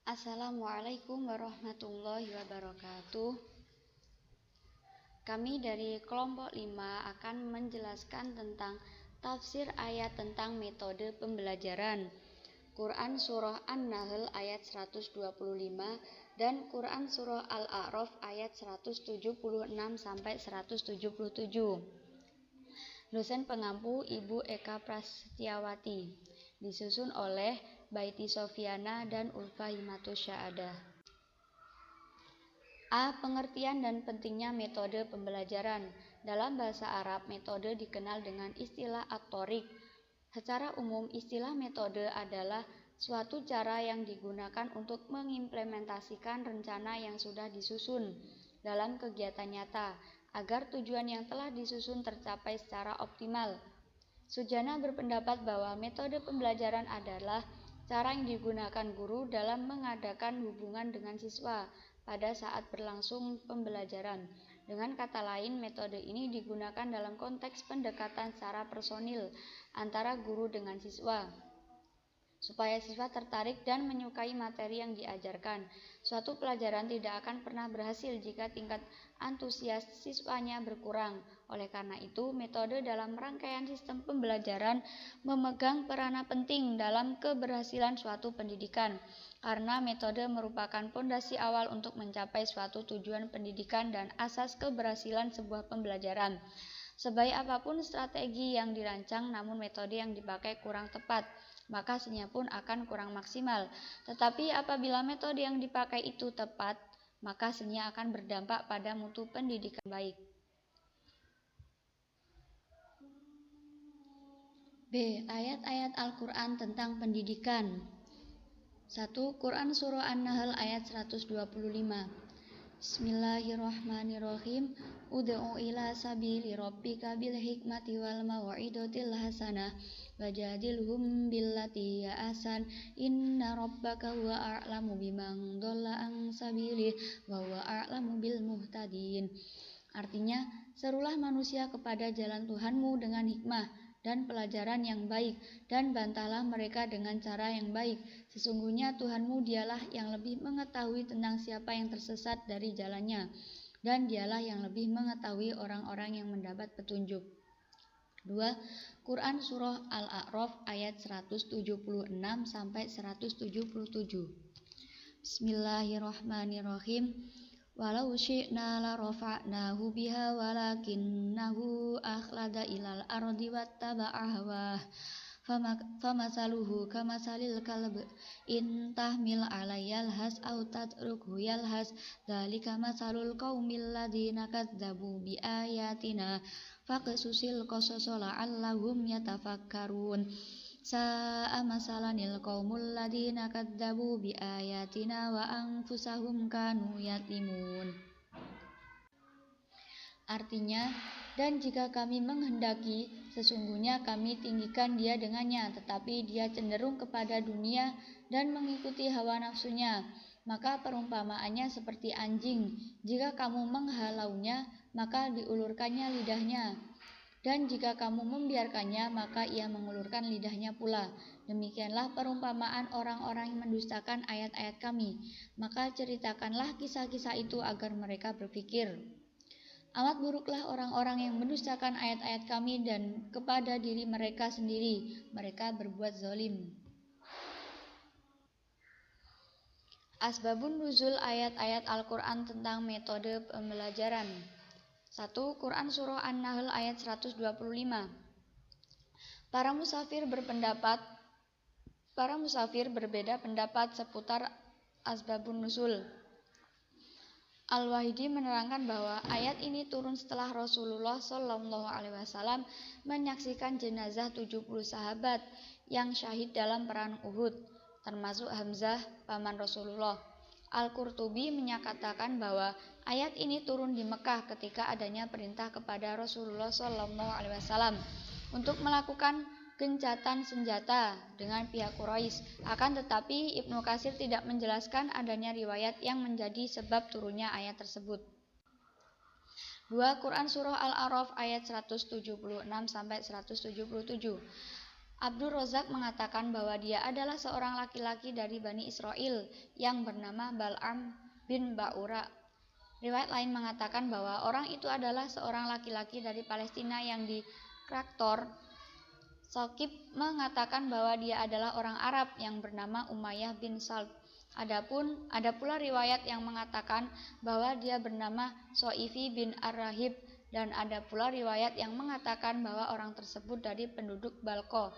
Assalamualaikum warahmatullahi wabarakatuh. Kami dari kelompok 5 akan menjelaskan tentang tafsir ayat tentang metode pembelajaran. Quran Surah An-Nahl ayat 125 dan Quran Surah Al-A'raf ayat 176-177. Dosen pengampu Ibu Eka Prasetyawati, disusun oleh Baiti Sofiana dan Ulfa Himatus Syaadah. A. Pengertian dan pentingnya metode pembelajaran. Dalam bahasa Arab, metode dikenal dengan istilah at-thoriq. Secara umum, istilah metode adalah suatu cara yang digunakan untuk mengimplementasikan rencana yang sudah disusun dalam kegiatan nyata, agar tujuan yang telah disusun tercapai secara optimal. Sujana berpendapat bahwa metode pembelajaran adalah cara yang digunakan guru dalam mengadakan hubungan dengan siswa pada saat berlangsung pembelajaran. Dengan kata lain, metode ini digunakan dalam konteks pendekatan secara personil antara guru dengan siswa, supaya siswa tertarik dan menyukai materi yang diajarkan. Suatu pelajaran tidak akan pernah berhasil jika tingkat antusias siswanya berkurang. Oleh karena itu, metode dalam rangkaian sistem pembelajaran memegang peranan penting dalam keberhasilan suatu pendidikan, karena metode merupakan fondasi awal untuk mencapai suatu tujuan pendidikan dan asas keberhasilan sebuah pembelajaran. Sebaik apapun strategi yang dirancang, namun metode yang dipakai kurang tepat, maka hasilnya pun akan kurang maksimal. Tetapi apabila metode yang dipakai itu tepat, maka hasilnya akan berdampak pada mutu pendidikan baik. B. Ayat-ayat Al-Quran tentang pendidikan. 1. Quran Surah An-Nahl ayat 125. Bismillahirrahmanirrahim. Ud'u ila sabili rabbika bil hikmati wal mau'izatil hasanah wajadilhum billati ya ahsan inna rabbaka huwa a'lamu biman dhalla an sabilihi wa huwa a'lamu bil muhtadin. Artinya, serulah manusia kepada jalan Tuhanmu dengan hikmah dan pelajaran yang baik, dan bantahlah mereka dengan cara yang baik. Sesungguhnya Tuhanmu dialah yang lebih mengetahui tentang siapa yang tersesat dari jalannya, dan dialah yang lebih mengetahui orang-orang yang mendapat petunjuk. 2. Quran Surah Al-A'raf ayat 176-177. Bismillahirrahmanirrahim. Walau syi'na la rafa'nahu biha walakinnahu akhlada ilal ardi wattaba'a hawah famasaluhu kamasalil kalb in tahmil alayya yalhas aw tatrukhu yalhas dzalika masalul qaumil ladzina kadzdzabu biayatina faqsusil qasasa la'allahum yatafakkarun. Sa'a masalanil qaumul ladzina kadzdzabu biayatina wa anfusahum kanu yatlimun. Artinya, dan jika kami menghendaki, sesungguhnya kami tinggikan dia dengannya, tetapi dia cenderung kepada dunia dan mengikuti hawa nafsunya. Maka perumpamaannya seperti anjing, jika kamu menghalaunya, maka diulurkannya lidahnya. Dan jika kamu membiarkannya, maka ia mengulurkan lidahnya pula. Demikianlah perumpamaan orang-orang yang mendustakan ayat-ayat kami. Maka ceritakanlah kisah-kisah itu agar mereka berpikir. Amat buruklah orang-orang yang mendustakan ayat-ayat kami dan kepada diri mereka sendiri. Mereka berbuat zalim. Asbabun nuzul ayat-ayat Al-Quran tentang metode pembelajaran. 1. Quran Surah An-Nahl ayat 125. Para musafir berbeda pendapat seputar asbabun nuzul. Al-Wahidi menerangkan bahwa ayat ini turun setelah Rasulullah SAW menyaksikan jenazah 70 sahabat yang syahid dalam perang Uhud, termasuk Hamzah, paman Rasulullah. Al-Qurtubi menyatakan bahwa ayat ini turun di Mekah ketika adanya perintah kepada Rasulullah SAW untuk melakukan gencatan senjata dengan pihak Quraisy. Akan tetapi Ibnu Katsir tidak menjelaskan adanya riwayat yang menjadi sebab turunnya ayat tersebut. 2. Quran Surah Al-A'raf ayat 176-177. Abdul Razak mengatakan bahwa dia adalah seorang laki-laki dari Bani Israel yang bernama Bal'am bin Ba'ura. Riwayat lain mengatakan bahwa orang itu adalah seorang laki-laki dari Palestina yang dikraktor. Shokib mengatakan bahwa dia adalah orang Arab yang bernama Umayyah bin Salt. Ada pula riwayat yang mengatakan bahwa dia bernama So'ifi bin Ar-Rahib, dan ada pula riwayat yang mengatakan bahwa orang tersebut dari penduduk Balko.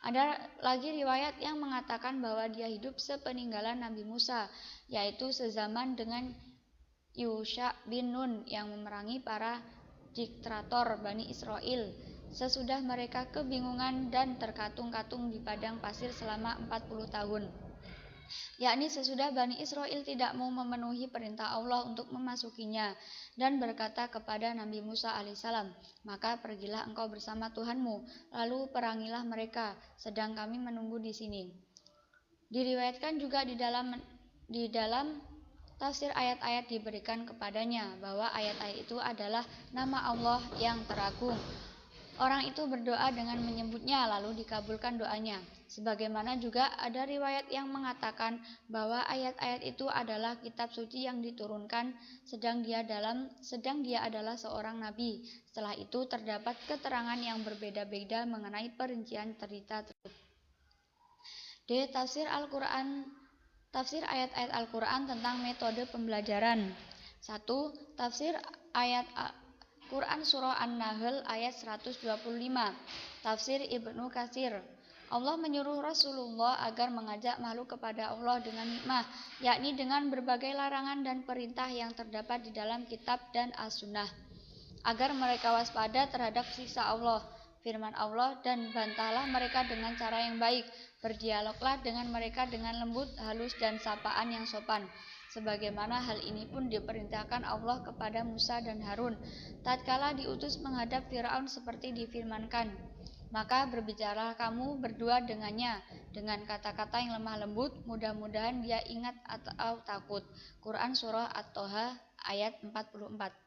Ada lagi riwayat yang mengatakan bahwa dia hidup sepeninggalan Nabi Musa, yaitu sezaman dengan Yusha bin Nun yang memerangi para diktator Bani Israel sesudah mereka kebingungan dan terkatung-katung di padang pasir selama 40 tahun. Yakni sesudah Bani Israel tidak mau memenuhi perintah Allah untuk memasukinya dan berkata kepada Nabi Musa alaihissalam, maka pergilah engkau bersama Tuhanmu, lalu perangilah mereka, sedang kami menunggu di sini. Diriwayatkan juga di dalam tafsir ayat-ayat diberikan kepadanya bahwa ayat-ayat itu adalah nama Allah yang teragung. Orang itu berdoa dengan menyebutnya lalu dikabulkan doanya. Sebagaimana juga ada riwayat yang mengatakan bahwa ayat-ayat itu adalah kitab suci yang diturunkan sedang dia adalah seorang nabi. Setelah itu terdapat keterangan yang berbeda-beda mengenai perincian cerita tersebut. Tafsir ayat-ayat Al-Quran tentang metode pembelajaran. 1. Tafsir ayat Quran Surah An-Nahl ayat 125. Tafsir Ibnu Katsir. Allah menyuruh Rasulullah agar mengajak makhluk kepada Allah dengan hikmah, yakni dengan berbagai larangan dan perintah yang terdapat di dalam kitab dan as-sunnah, agar mereka waspada terhadap siksa Allah. Firman Allah, dan bantahlah mereka dengan cara yang baik, berdialoglah dengan mereka dengan lembut, halus, dan sapaan yang sopan. Sebagaimana hal ini pun diperintahkan Allah kepada Musa dan Harun tatkala diutus menghadap Firaun seperti difirmankan, maka berbicaralah kamu berdua dengannya dengan kata-kata yang lemah lembut, mudah-mudahan dia ingat atau takut. Quran Surah At-Toha ayat 44.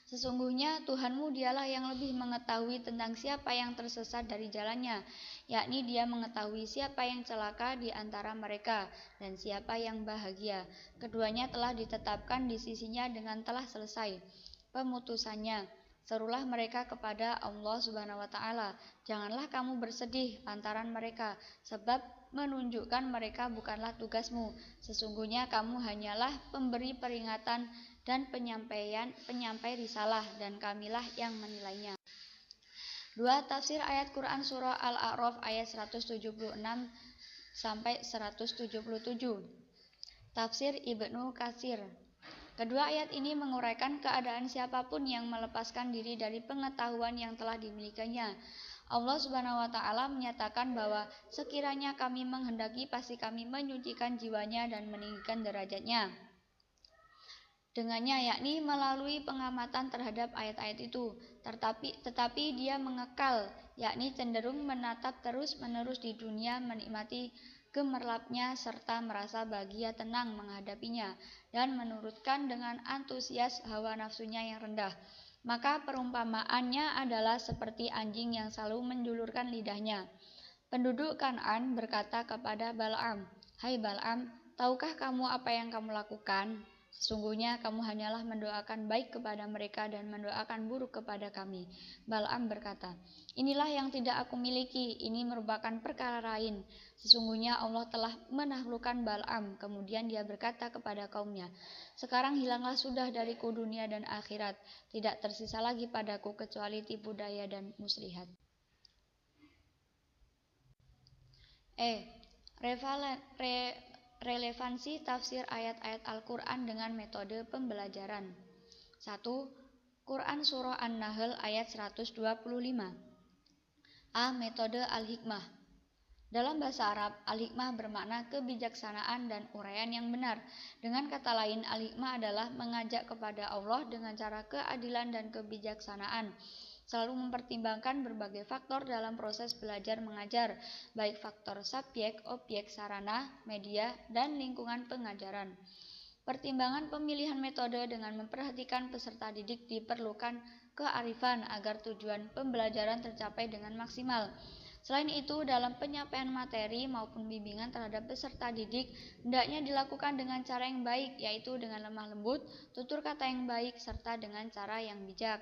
Sesungguhnya Tuhanmu dialah yang lebih mengetahui tentang siapa yang tersesat dari jalannya, yakni dia mengetahui siapa yang celaka di antara mereka dan siapa yang bahagia. Keduanya telah ditetapkan di sisinya dengan telah selesai pemutusannya. Serulah mereka kepada Allah Subhanahu wa Ta'ala, janganlah kamu bersedih lantaran mereka, sebab menunjukkan mereka bukanlah tugasmu. Sesungguhnya kamu hanyalah pemberi peringatan dan penyampai risalah, dan kamilah yang menilainya. 2. Tafsir ayat Quran Surah Al-A'raf ayat 176 sampai 177. Tafsir Ibnu Katsir. Kedua ayat ini menguraikan keadaan siapapun yang melepaskan diri dari pengetahuan yang telah dimilikinya. Allah Subhanahu wa Ta'ala menyatakan bahwa sekiranya kami menghendaki pasti kami menyucikan jiwanya dan meninggikan derajatnya dengannya, yakni melalui pengamatan terhadap ayat-ayat itu. Tetapi dia mengekal, yakni cenderung menatap terus-menerus di dunia, menikmati gemerlapnya serta merasa bahagia tenang menghadapinya dan menurutkan dengan antusias hawa nafsunya yang rendah. Maka perumpamaannya adalah seperti anjing yang selalu menjulurkan lidahnya. Penduduk Kan'an berkata kepada Bal'am, hai Bal'am, tahukah kamu apa yang kamu lakukan? Sesungguhnya kamu hanyalah mendoakan baik kepada mereka dan mendoakan buruk kepada kami. Bal'am berkata, inilah yang tidak aku miliki, ini merupakan perkara lain. Sesungguhnya Allah telah menaklukkan Bal'am. Kemudian dia berkata kepada kaumnya, sekarang hilanglah sudah dariku dunia dan akhirat, tidak tersisa lagi padaku kecuali tipu daya dan muslihat. Relevansi tafsir ayat-ayat Al-Quran dengan metode pembelajaran. 1. Quran Surah An-Nahl ayat 125. A. Metode Al-Hikmah. Dalam bahasa Arab, Al-Hikmah bermakna kebijaksanaan dan uraian yang benar. Dengan kata lain, Al-Hikmah adalah mengajak kepada Allah dengan cara keadilan dan kebijaksanaan, selalu mempertimbangkan berbagai faktor dalam proses belajar mengajar, baik faktor subjek, objek, sarana, media, dan lingkungan pengajaran. Pertimbangan pemilihan metode dengan memperhatikan peserta didik diperlukan kearifan agar tujuan pembelajaran tercapai dengan maksimal. Selain itu, dalam penyampaian materi maupun bimbingan terhadap peserta didik, hendaknya dilakukan dengan cara yang baik, yaitu dengan lemah lembut, tutur kata yang baik, serta dengan cara yang bijak.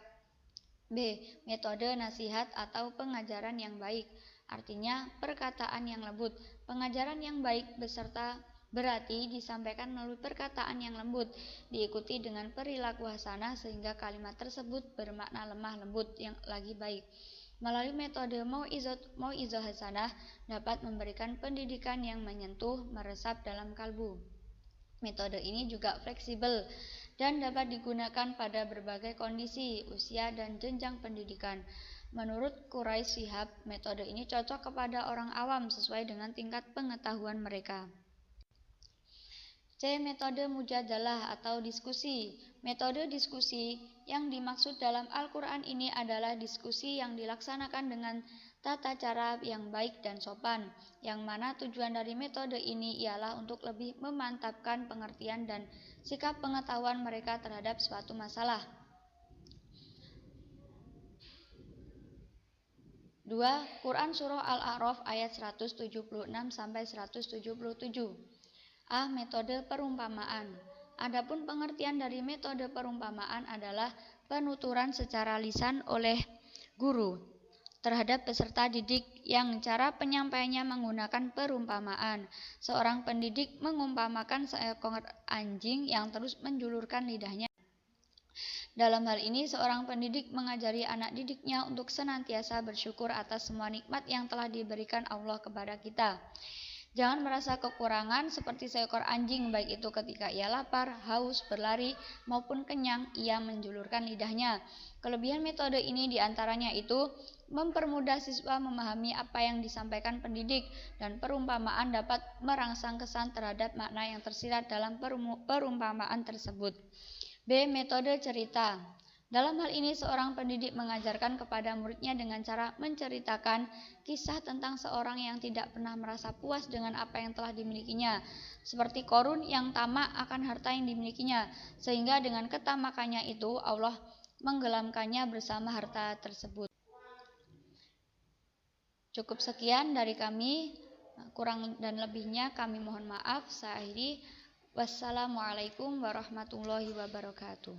B. Metode nasihat atau pengajaran yang baik. Artinya, perkataan yang lembut. Pengajaran yang baik beserta berarti disampaikan melalui perkataan yang lembut, diikuti dengan perilaku hasanah sehingga kalimat tersebut bermakna lemah lembut yang lagi baik. Melalui metode mau'izah hasanah dapat memberikan pendidikan yang menyentuh, meresap dalam kalbu. Metode ini juga fleksibel dan dapat digunakan pada berbagai kondisi, usia, dan jenjang pendidikan. Menurut Quraisy Shihab, metode ini cocok kepada orang awam sesuai dengan tingkat pengetahuan mereka. C. Metode mujadalah atau diskusi. Metode diskusi yang dimaksud dalam Al-Quran ini adalah diskusi yang dilaksanakan dengan tata cara yang baik dan sopan, yang mana tujuan dari metode ini ialah untuk lebih memantapkan pengertian dan sikap pengetahuan mereka terhadap suatu masalah. 2. Quran Surah Al-A'raf ayat 176-177. A. Metode perumpamaan. Adapun pengertian dari metode perumpamaan adalah penuturan secara lisan oleh guru terhadap peserta didik yang cara penyampaiannya menggunakan perumpamaan. Seorang pendidik mengumpamakan seekor anjing yang terus menjulurkan lidahnya. Dalam hal ini, seorang pendidik mengajari anak didiknya untuk senantiasa bersyukur atas semua nikmat yang telah diberikan Allah kepada kita. Jangan merasa kekurangan seperti seekor anjing, baik itu ketika ia lapar, haus, berlari, maupun kenyang, ia menjulurkan lidahnya. Kelebihan metode ini diantaranya itu mempermudah siswa memahami apa yang disampaikan pendidik, dan perumpamaan dapat merangsang kesan terhadap makna yang tersirat dalam perumpamaan tersebut. B. Metode cerita. Dalam hal ini, seorang pendidik mengajarkan kepada muridnya dengan cara menceritakan kisah tentang seorang yang tidak pernah merasa puas dengan apa yang telah dimilikinya, seperti Korun yang tamak akan harta yang dimilikinya, sehingga dengan ketamakannya itu Allah menggelamkannya bersama harta tersebut. Cukup sekian dari kami, kurang dan lebihnya kami mohon maaf. Saya akhiri. Wassalamualaikum warahmatullahi wabarakatuh.